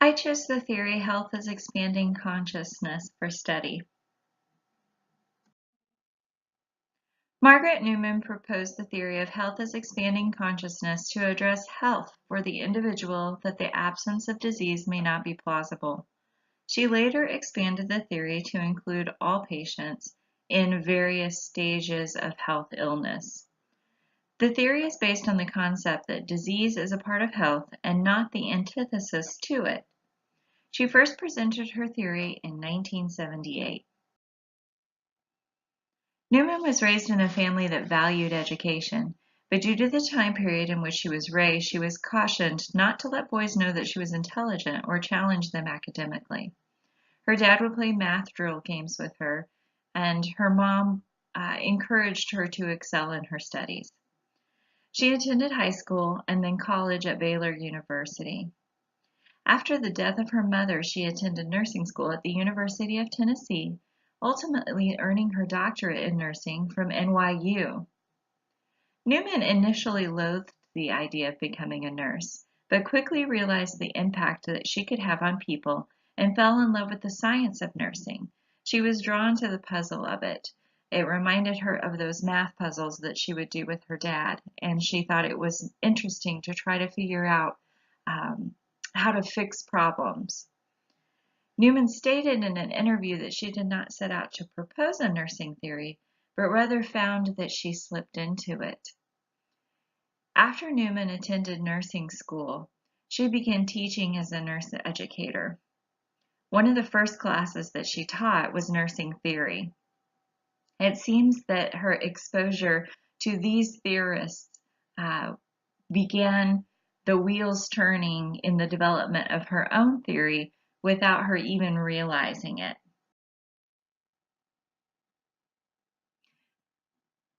I chose the theory health is expanding consciousness for study. Margaret Newman proposed the theory of health as expanding consciousness to address health for the individual that the absence of disease may not be plausible. She later expanded the theory to include all patients in various stages of health illness. The theory is based on the concept that disease is a part of health and not the antithesis to it. She first presented her theory in 1978. Newman was raised in a family that valued education, but due to the time period in which she was raised, she was cautioned not to let boys know that she was intelligent or challenge them academically. Her dad would play math drill games with her, and her mom encouraged her to excel in her studies. She attended high school and then college at Baylor University. After the death of her mother, she attended nursing school at the University of Tennessee, ultimately earning her doctorate in nursing from NYU. Newman initially loathed the idea of becoming a nurse, but quickly realized the impact that she could have on people and fell in love with the science of nursing. She was drawn to the puzzle of it. It reminded her of those math puzzles that she would do with her dad, and she thought it was interesting to try to figure out how to fix problems. Newman stated in an interview that she did not set out to propose a nursing theory, but rather found that she slipped into it. After Newman attended nursing school, she began teaching as a nurse educator. One of the first classes that she taught was nursing theory. It seems that her exposure to these theorists began the wheels turning in the development of her own theory without her even realizing it.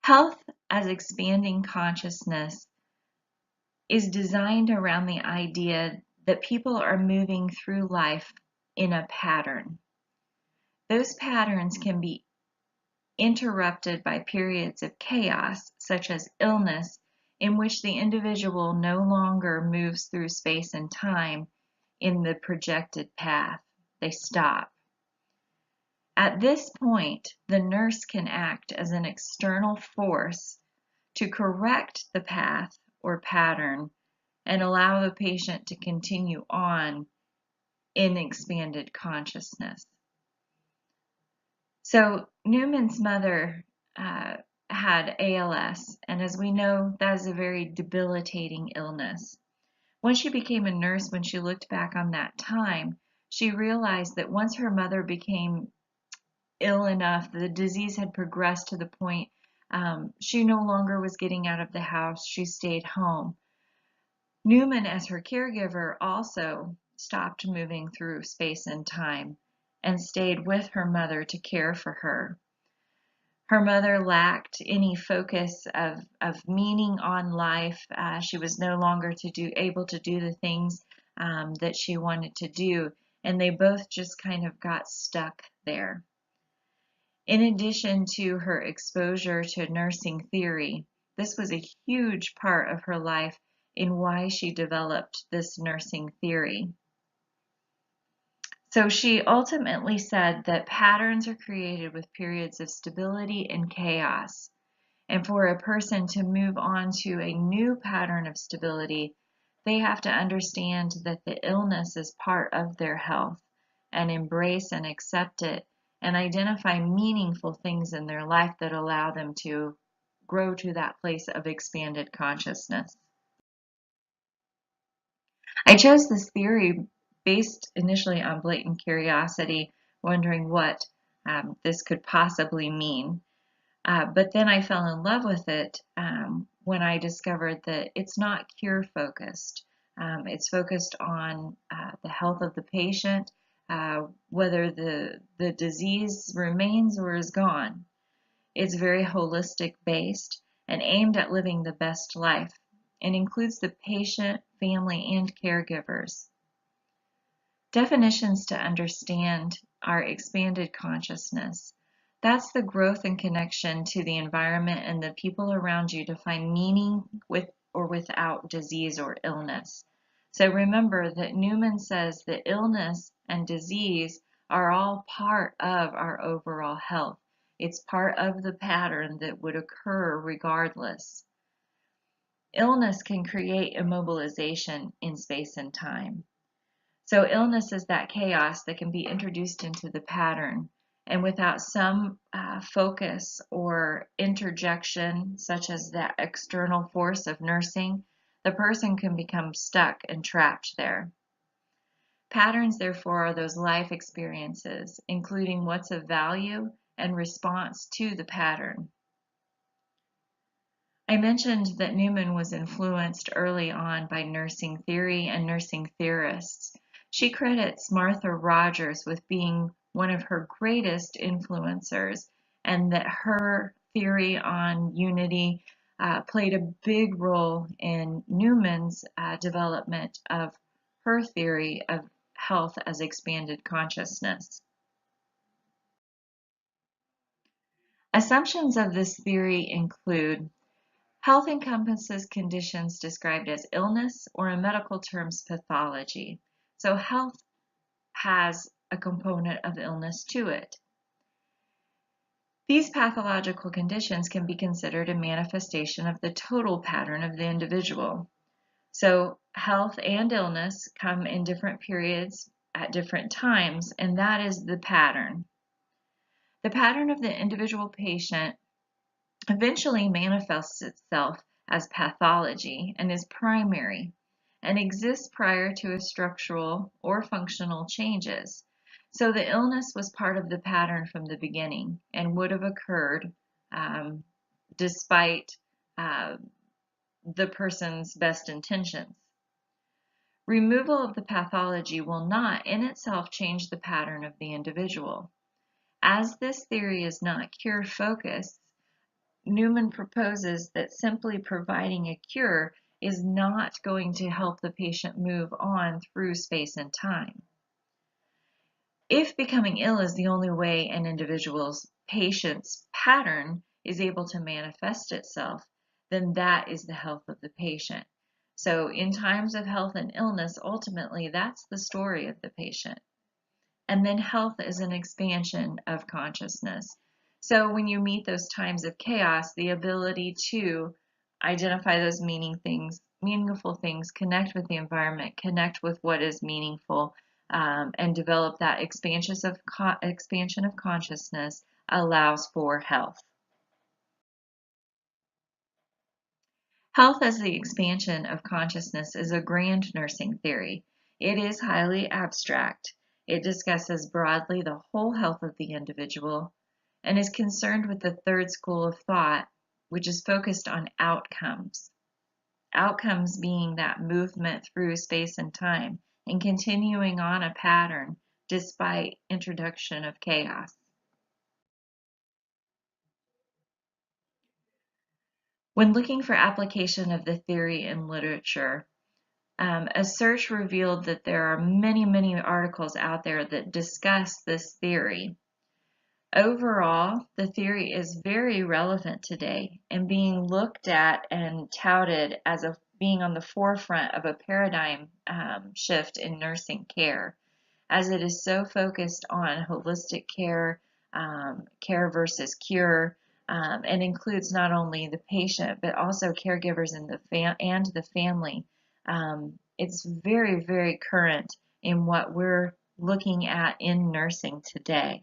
Health as expanding consciousness is designed around the idea that people are moving through life in a pattern. Those patterns can be interrupted by periods of chaos, such as illness, in which the individual no longer moves through space and time in the projected path. They stop. At this point, the nurse can act as an external force to correct the path or pattern and allow the patient to continue on in expanded consciousness. So Newman's mother had ALS, and as we know, that is a very debilitating illness. When she became a nurse, when she looked back on that time, she realized that once her mother became ill enough, the disease had progressed to the point she no longer was getting out of the house, she stayed home. Newman, as her caregiver, also stopped moving through space and time and stayed with her mother to care for her. Her mother lacked any focus of meaning on life. She was no longer able to do the things that she wanted to do, and they both just kind of got stuck there. In addition to her exposure to nursing theory, this was a huge part of her life in why she developed this nursing theory. So she ultimately said that patterns are created with periods of stability and chaos. And for a person to move on to a new pattern of stability, they have to understand that the illness is part of their health and embrace and accept it and identify meaningful things in their life that allow them to grow to that place of expanded consciousness. I chose this theory based initially on blatant curiosity, wondering what this could possibly mean. But then I fell in love with it when I discovered that it's not cure focused. It's focused on the health of the patient, whether the disease remains or is gone. It's very holistic based and aimed at living the best life and includes the patient, family, and caregivers. Definitions to understand are expanded consciousness. That's the growth and connection to the environment and the people around you to find meaning with or without disease or illness. So remember that Newman says that illness and disease are all part of our overall health. It's part of the pattern that would occur regardless. Illness can create immobilization in space and time. So illness is that chaos that can be introduced into the pattern, and without some focus or interjection, such as that external force of nursing, the person can become stuck and trapped there. Patterns, therefore, are those life experiences, including what's of value and response to the pattern. I mentioned that Newman was influenced early on by nursing theory and nursing theorists. She credits Martha Rogers with being one of her greatest influencers, and that her theory on unity played a big role in Newman's development of her theory of health as expanded consciousness. Assumptions of this theory include: health encompasses conditions described as illness, or in medical terms, pathology. So health has a component of illness to it. These pathological conditions can be considered a manifestation of the total pattern of the individual. So health and illness come in different periods at different times, and that is the pattern. The pattern of the individual patient eventually manifests itself as pathology and is primary, and exists prior to structural or functional changes. So the illness was part of the pattern from the beginning and would have occurred despite the person's best intentions. Removal of the pathology will not in itself change the pattern of the individual. As this theory is not cure-focused, Newman proposes that simply providing a cure is not going to help the patient move on through space and time. If becoming ill is the only way an individual's patient's pattern is able to manifest itself, then that is the health of the patient. So in times of health and illness, ultimately that's the story of the patient. And then health is an expansion of consciousness. So when you meet those times of chaos, the ability to identify those meaningful things, connect with the environment, connect with what is meaningful, and develop that expansion of consciousness allows for health. Health as the expansion of consciousness is a grand nursing theory. It is highly abstract. It discusses broadly the whole health of the individual and is concerned with the third school of thought, which is focused on outcomes. Outcomes being that movement through space and time and continuing on a pattern despite introduction of chaos. When looking for application of the theory in literature, a search revealed that there are many articles out there that discuss this theory. Overall, the theory is very relevant today and being looked at and touted as being on the forefront of a paradigm shift in nursing care, as it is so focused on holistic care, care versus cure, and includes not only the patient but also caregivers and the family. It's very current in what we're looking at in nursing today.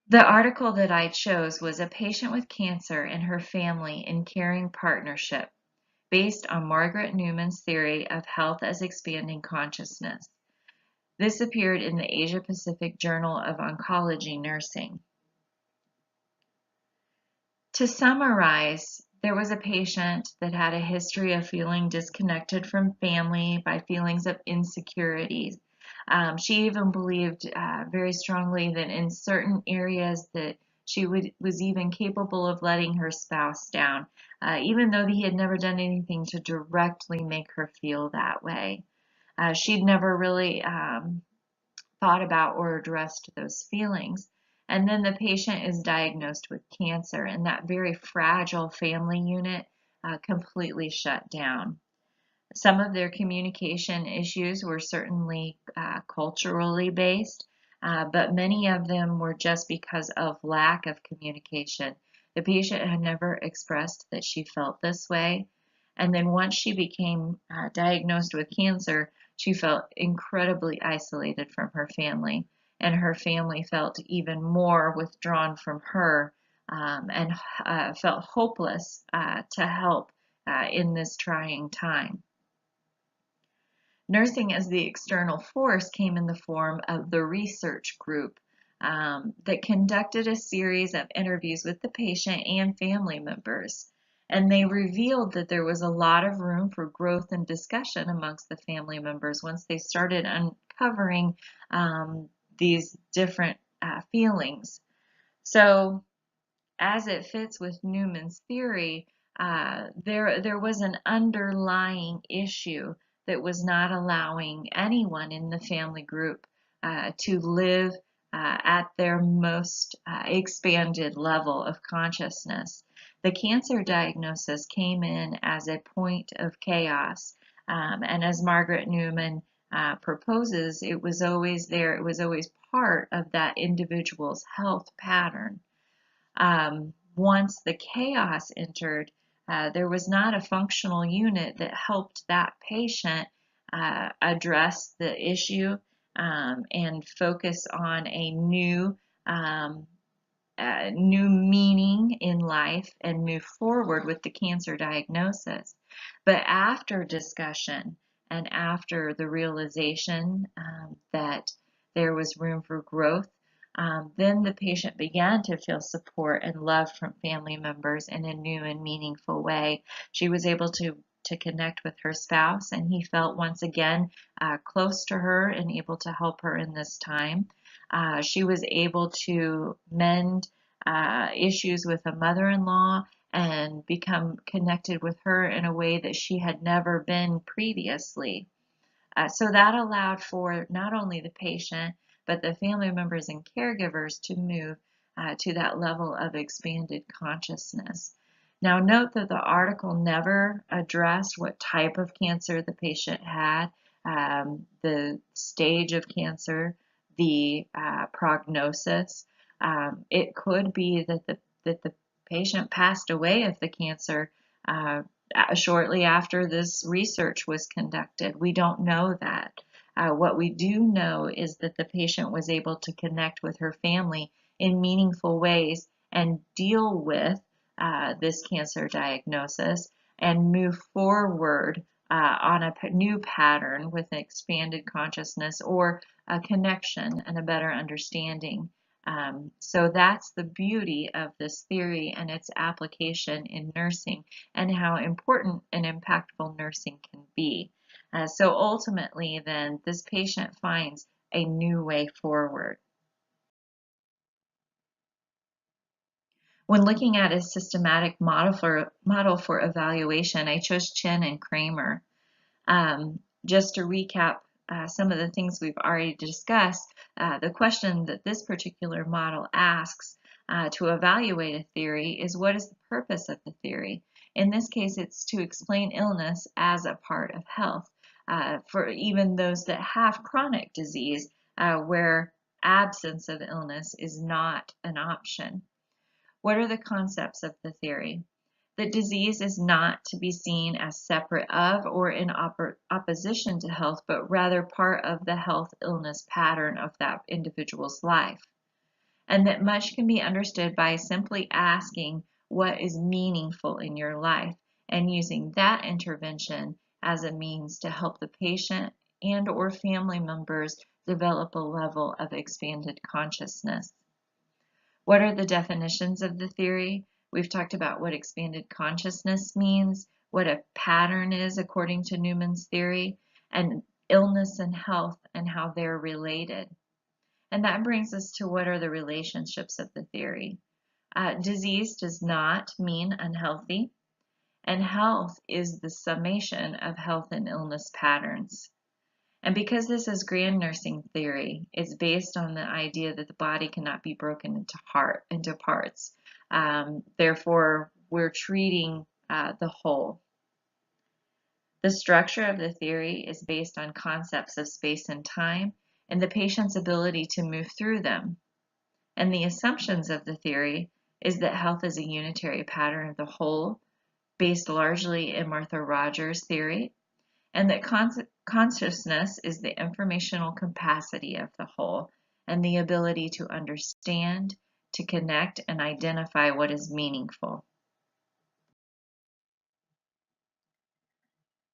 The article that I chose was A Patient with Cancer and Her Family in Caring Partnership, based on Margaret Newman's theory of health as expanding consciousness. This appeared in the Asia Pacific Journal of Oncology Nursing. To summarize, there was a patient that had a history of feeling disconnected from family by feelings of insecurities. She even believed very strongly that in certain areas that she was even capable of letting her spouse down, even though he had never done anything to directly make her feel that way. She'd never really thought about or addressed those feelings. And then the patient is diagnosed with cancer, and that very fragile family unit completely shut down. Some of their communication issues were certainly culturally based, but many of them were just because of lack of communication. The patient had never expressed that she felt this way. And then once she became diagnosed with cancer, she felt incredibly isolated from her family. And her family felt even more withdrawn from her and felt hopeless to help in this trying time. Nursing as the external force came in the form of the research group that conducted a series of interviews with the patient and family members. And they revealed that there was a lot of room for growth and discussion amongst the family members once they started uncovering these different feelings. So, as it fits with Newman's theory, there was an underlying issue that was not allowing anyone in the family group to live at their most expanded level of consciousness. The cancer diagnosis came in as a point of chaos, and as Margaret Newman proposes, it was always there, it was always part of that individual's health pattern. Once the chaos entered, there was not a functional unit that helped that patient address the issue and focus on a new meaning in life and move forward with the cancer diagnosis. But after discussion and after the realization that there was room for growth, then the patient began to feel support and love from family members in a new and meaningful way. She was able to connect with her spouse, and he felt once again close to her and able to help her in this time. She was able to mend issues with a mother-in-law and become connected with her in a way that she had never been previously. So that allowed for not only the patient, but the family members and caregivers to move to that level of expanded consciousness. Now, note that the article never addressed what type of cancer the patient had, the stage of cancer, the prognosis. It could be that the patient passed away of the cancer shortly after this research was conducted. We don't know that. What we do know is that the patient was able to connect with her family in meaningful ways and deal with this cancer diagnosis and move forward on a new pattern with an expanded consciousness or a connection and a better understanding. So that's the beauty of this theory and its application in nursing and how important and impactful nursing can be. So ultimately, then, this patient finds a new way forward. When looking at a systematic model for evaluation, I chose Chen and Kramer. Just to recap some of the things we've already discussed, the question that this particular model asks to evaluate a theory is, what is the purpose of the theory? In this case, it's to explain illness as a part of health for even those that have chronic disease where absence of illness is not an option. What are the concepts of the theory? That disease is not to be seen as separate of or in opposition to health, but rather part of the health-illness pattern of that individual's life. And that much can be understood by simply asking what is meaningful in your life and using that intervention as a means to help the patient and or family members develop a level of expanded consciousness. What are the definitions of the theory? We've talked about what expanded consciousness means, what a pattern is according to Newman's theory, and illness and health and how they're related. And that brings us to what are the relationships of the theory. Disease does not mean unhealthy, and health is the summation of health and illness patterns. And because this is grand nursing theory, it's based on the idea that the body cannot be broken into parts. Therefore, we're treating the whole. The structure of the theory is based on concepts of space and time and the patient's ability to move through them. And the assumptions of the theory is that health is a unitary pattern of the whole, based largely in Martha Rogers' theory, and that consciousness is the informational capacity of the whole and the ability to understand, to connect, and identify what is meaningful.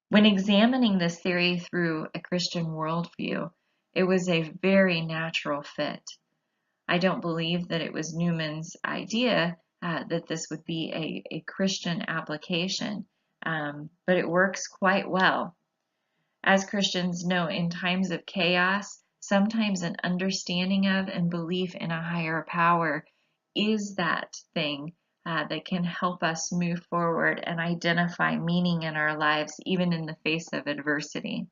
When examining this theory through a Christian worldview, it was a very natural fit. I don't believe that it was Newman's idea that this would be a Christian application, but it works quite well. As Christians know, in times of chaos, sometimes an understanding of and belief in a higher power is that thing that can help us move forward and identify meaning in our lives, even in the face of adversity.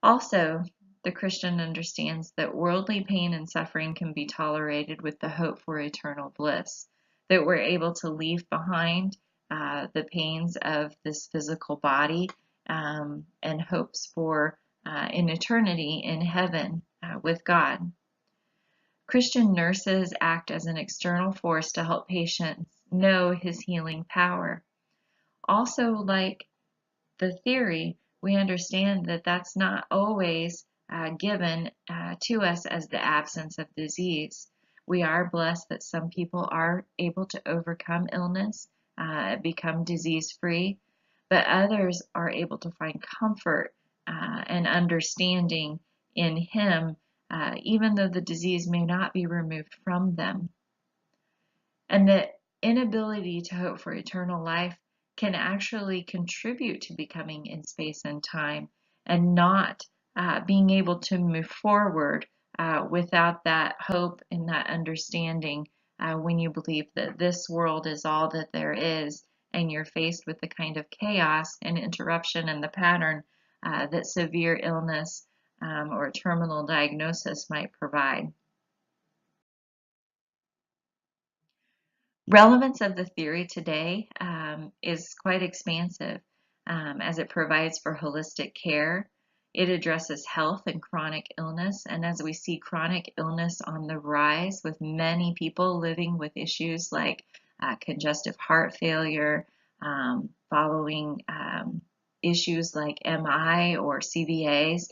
Also, the Christian understands that worldly pain and suffering can be tolerated with the hope for eternal bliss, that we're able to leave behind the pains of this physical body and hopes for an eternity in heaven with God. Christian nurses act as an external force to help patients know His healing power. Also, like the theory, we understand that that's not always given to us as the absence of disease. We are blessed that some people are able to overcome illness, become disease-free, but others are able to find comfort and understanding in Him, even though the disease may not be removed from them. And the inability to hope for eternal life can actually contribute to becoming in space and time and not being able to move forward without that hope and that understanding when you believe that this world is all that there is and you're faced with the kind of chaos and interruption in the pattern that severe illness or terminal diagnosis might provide. Relevance of the theory today is quite expansive as it provides for holistic care. It addresses health and chronic illness, and as we see chronic illness on the rise with many people living with issues like congestive heart failure, following issues like MI or CVAs,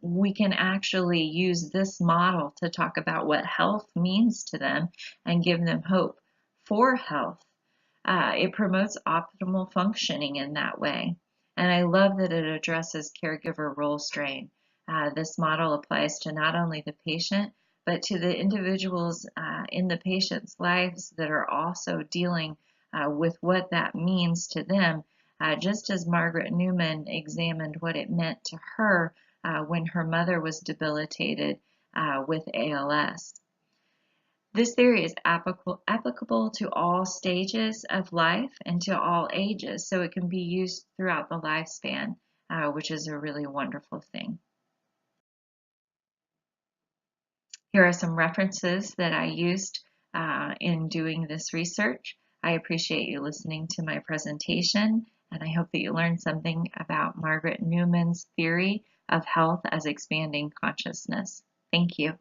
we can actually use this model to talk about what health means to them and give them hope for health. It promotes optimal functioning in that way. And I love that it addresses caregiver role strain. This model applies to not only the patient, but to the individuals in the patient's lives that are also dealing with what that means to them, just as Margaret Newman examined what it meant to her when her mother was debilitated with ALS. This theory is applicable to all stages of life and to all ages, so it can be used throughout the lifespan, which is a really wonderful thing. Here are some references that I used in doing this research. I appreciate you listening to my presentation, and I hope that you learned something about Margaret Newman's theory of health as expanding consciousness. Thank you.